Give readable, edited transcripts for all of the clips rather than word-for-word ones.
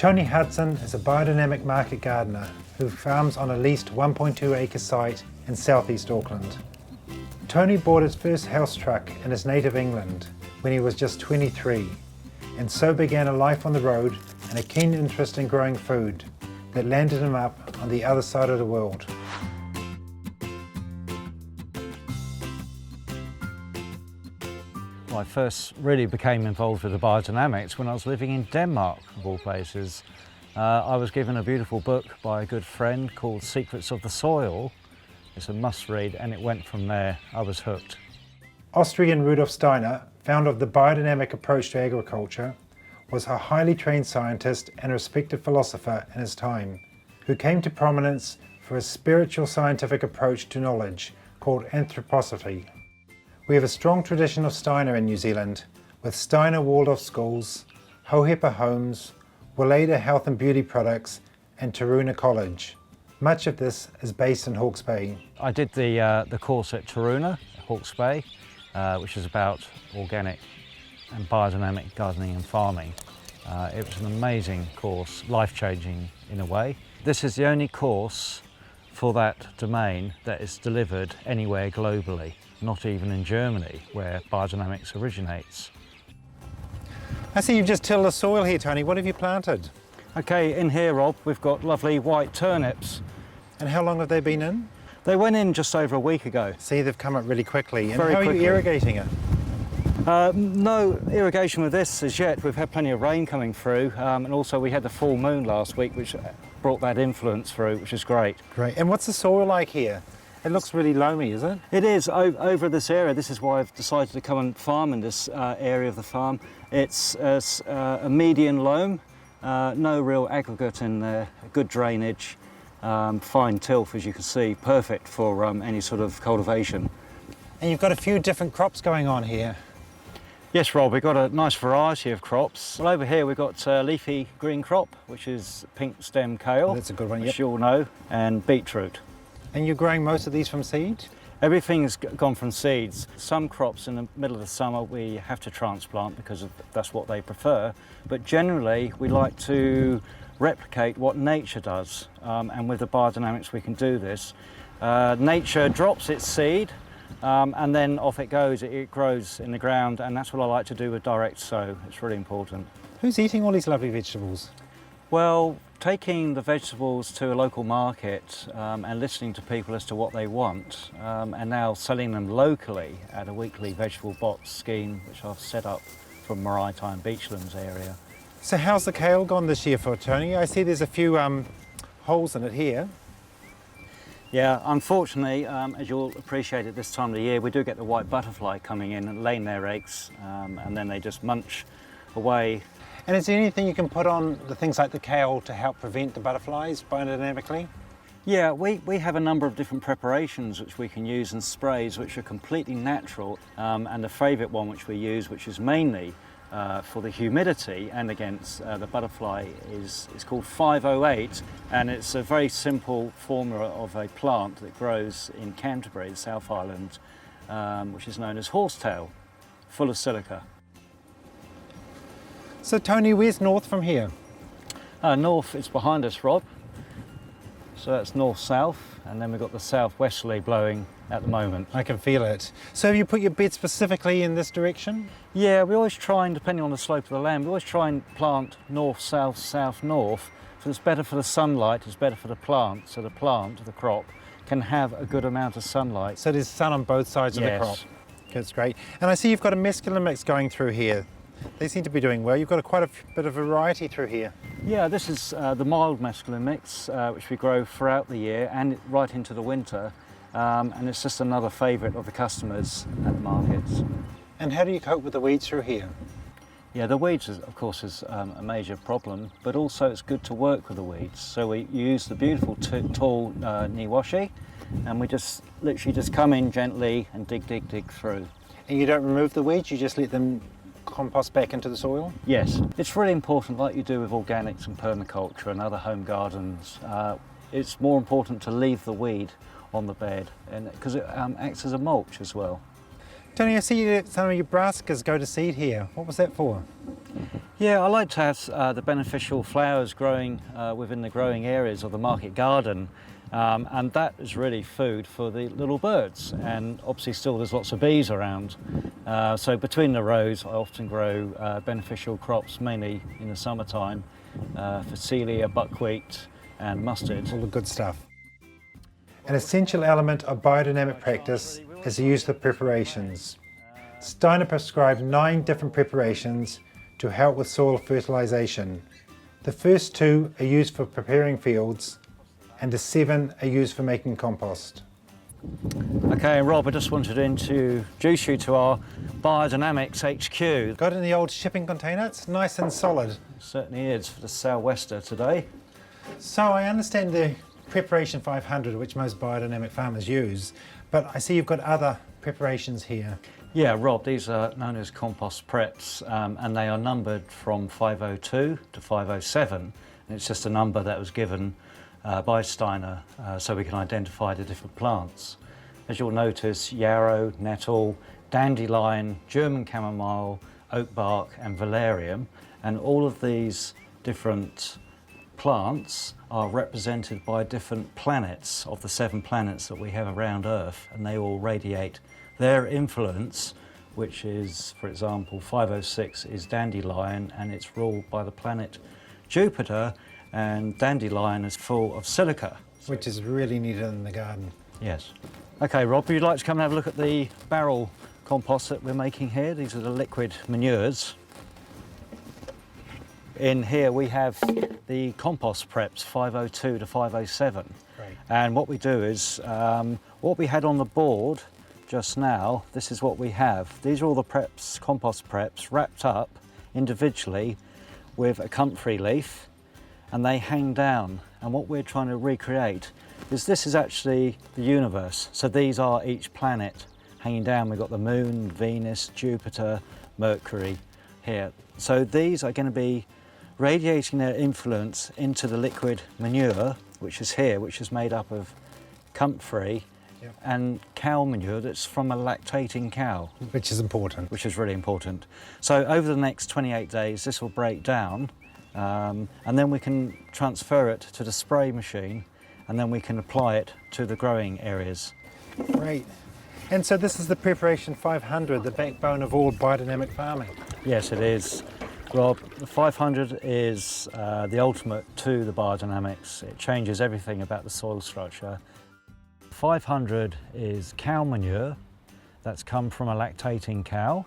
Tony Hudson is a biodynamic market gardener who farms on a leased 1.2 acre site in southeast Auckland. Tony bought his first house truck in his native England when he was just 23, and so began a life on the road and a keen interest in growing food that landed him up on the other side of the world. I first really became involved with the biodynamics when I was living in Denmark, of all places. I was given a beautiful book by a good friend called Secrets of the Soil. It's a must read, and it went from there. I was hooked. Austrian Rudolf Steiner, founder of the biodynamic approach to agriculture, was a highly trained scientist and respected philosopher in his time, who came to prominence for a spiritual scientific approach to knowledge called anthroposophy. We have a strong tradition of Steiner in New Zealand, with Steiner Waldorf schools, Hohepa homes, Willeda Health and Beauty products, and Taruna College. Much of this is based in Hawke's Bay. I did the course at Taruna, Hawke's Bay, which is about organic and biodynamic gardening and farming. It was an amazing course, life-changing in a way. This is the only course for that domain that is delivered anywhere globally, not even in Germany, where biodynamics originates. I see you've just tilled the soil here, Tony. What have you planted? Okay, in here, Rob, we've got lovely white turnips. And how long have they been in? They went in just over a week ago. See, they've come up really quickly. And Very how quickly. Are you irrigating it? No irrigation with this as yet. We've had plenty of rain coming through, and also we had the full moon last week, which brought that influence through, which is great. Great. And what's the soil like here? It looks really loamy, is it? It is, over this area. This is why I've decided to come and farm in this area of the farm. It's a median loam, no real aggregate in there, good drainage, fine tilth, as you can see, perfect for any sort of cultivation. And you've got a few different crops going on here. Yes, Rob, we've got a nice variety of crops. Well, over here we've got leafy green crop, which is pink stem kale. That's a good one, which you all know, and beetroot. And you're growing most of these from seed? Everything's gone from seeds. Some crops in the middle of the summer we have to transplant because that's what they prefer. But generally we like to replicate what nature does. And with the biodynamics we can do this. Nature drops its seed and then off it goes. It grows in the ground, and that's what I like to do with direct sow. It's really important. Who's eating all these lovely vegetables? Well, taking the vegetables to a local market and listening to people as to what they want, and now selling them locally at a weekly vegetable box scheme, which I've set up from Maritime Beachlands area. So how's the kale gone this year for Tony? I see there's a few holes in it here. Yeah, unfortunately, as you'll appreciate at this time of the year, we do get the white butterfly coming in and laying their eggs, and then they just munch away. And is there anything you can put on the things like the kale to help prevent the butterflies biodynamically? Yeah, we have a number of different preparations which we can use and sprays which are completely natural, and the favourite one which we use, which is mainly for the humidity and against the butterfly, is called 508, and it's a very simple formula of a plant that grows in Canterbury, the South Island, which is known as horsetail, full of silica. So Tony, where's north from here? North, it's behind us, Rob. So that's north-south, and then we've got the south-westerly blowing at the moment. I can feel it. So have you put your bed specifically in this direction? Yeah, we always try and, depending on the slope of the land, we always try and plant north-south, south-north. So it's better for the sunlight, it's better for the plant, so the plant, the crop, can have a good amount of sunlight. So there's sun on both sides of the crop. Yes. That's great. And I see you've got a mesclun mix going through here. They seem to be doing well. You've got quite a bit of variety through here. Yeah, this is the mild mesclun mix, which we grow throughout the year and right into the winter. And it's just another favourite of the customers at the markets. And how do you cope with the weeds through here? Yeah, the weeds, of course, is a major problem, but also it's good to work with the weeds. So we use the beautiful tall niwashi, and we just literally just come in gently and dig through. And you don't remove the weeds, you just let them compost back into the soil? Yes, it's really important, like you do with organics and permaculture and other home gardens. It's more important to leave the weed on the bed, and because it acts as a mulch as well. Tony, I see that some of your brassicas go to seed here. What was that for? Yeah, I like to have the beneficial flowers growing within the growing areas of the market garden, and that is really food for the little birds, and obviously still there's lots of bees around. So between the rows I often grow beneficial crops, mainly in the summertime, for celia, buckwheat and mustard. All the good stuff. An essential element of biodynamic practice is the use of preparations. Steiner prescribed 9 different preparations to help with soil fertilisation. The first 2 are used for preparing fields, and the 7 are used for making compost. Okay, Rob, I just wanted to introduce you to our Biodynamics HQ. Got it in the old shipping container? It's nice and solid. It certainly is for the sou'wester today. So I understand the preparation 500, which most biodynamic farmers use, but I see you've got other preparations here. Yeah, Rob, these are known as compost preps, and they are numbered from 502 to 507. And it's just a number that was given by Steiner so we can identify the different plants. As you'll notice, yarrow, nettle, dandelion, German chamomile, oak bark and valerian, and all of these different plants are represented by different planets of the 7 planets that we have around Earth, and they all radiate their influence, which is, for example, 506 is dandelion, and it's ruled by the planet Jupiter, and dandelion is full of silica. Which is really needed in the garden. Yes. Okay, Rob, would you like to come and have a look at the barrel compost that we're making here? These are the liquid manures. In here we have the compost preps 502 to 507. Right. And what we do is, what we had on the board just now, this is what we have. These are all the preps, compost preps, wrapped up individually with a comfrey leaf, and they hang down. And what we're trying to recreate is, this is actually the universe. So these are each planet hanging down. We've got the moon, Venus, Jupiter, Mercury here. So these are going to be radiating their influence into the liquid manure, which is here, which is made up of comfrey and cow manure that's from a lactating cow. Which is important. Which is really important. So over the next 28 days, this will break down, and then we can transfer it to the spray machine, and then we can apply it to the growing areas. Great. And so this is the preparation 500, the backbone of all biodynamic farming. Yes, it is. Rob, the 500 is the ultimate to the biodynamics. It changes everything about the soil structure. 500 is cow manure that's come from a lactating cow,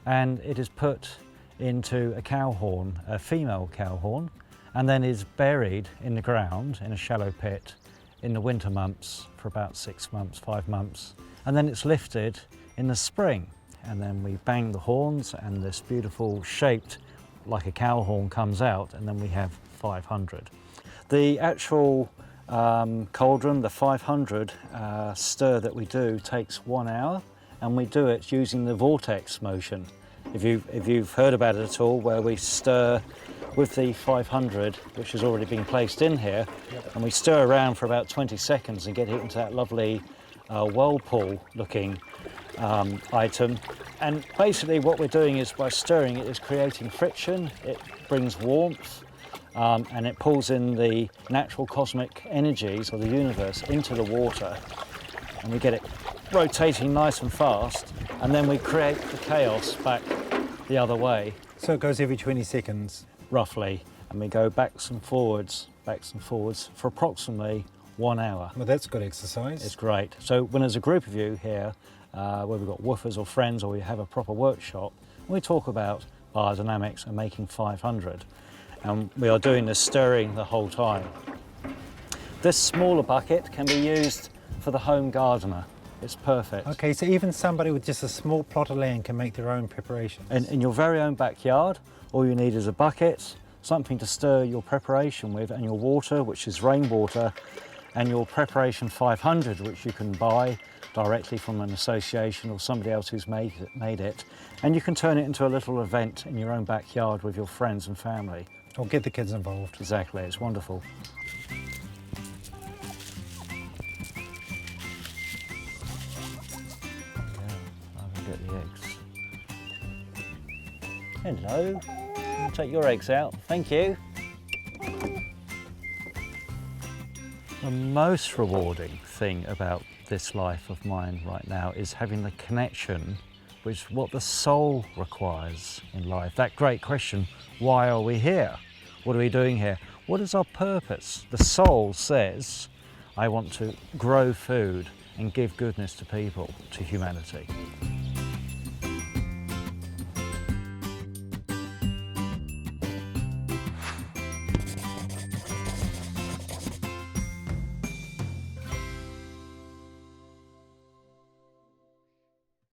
and it is put into a cow horn, a female cow horn, and then is buried in the ground in a shallow pit in the winter months for about 6 months, 5 months, and then it's lifted in the spring, and then we bang the horns and this beautiful shaped like a cow horn comes out, and then we have 500. The actual cauldron, the 500 stir that we do, takes 1 hour, and we do it using the vortex motion. If you've heard about it at all, where we stir with the 500, which has already been placed in here, and we stir around for about 20 seconds and get it into that lovely whirlpool looking item. And basically what we're doing is, by stirring it, is creating friction. It brings warmth, and it pulls in the natural cosmic energies of the universe into the water, and we get it rotating nice and fast, and then we create the chaos back the other way. So it goes every 20 seconds? Roughly, and we go backs and forwards for approximately 1 hour. Well, that's good exercise. It's great. So when there's a group of you here, where we've got woofers or friends, or we have a proper workshop, we talk about biodynamics and making 500. And we are doing this stirring the whole time. This smaller bucket can be used for the home gardener. It's perfect. Okay, so even somebody with just a small plot of land can make their own preparations. In your very own backyard, all you need is a bucket, something to stir your preparation with, and your water, which is rainwater, and your preparation 500, which you can buy directly from an association or somebody else who's made it. And you can turn it into a little event in your own backyard with your friends and family. Or get the kids involved. Exactly, it's wonderful. Yeah, I can get the eggs. Hello. Take your eggs out, thank you. The most rewarding thing about this life of mine right now is having the connection with what the soul requires in life. That great question, why are we here? What are we doing here? What is our purpose? The soul says, I want to grow food and give goodness to people, to humanity.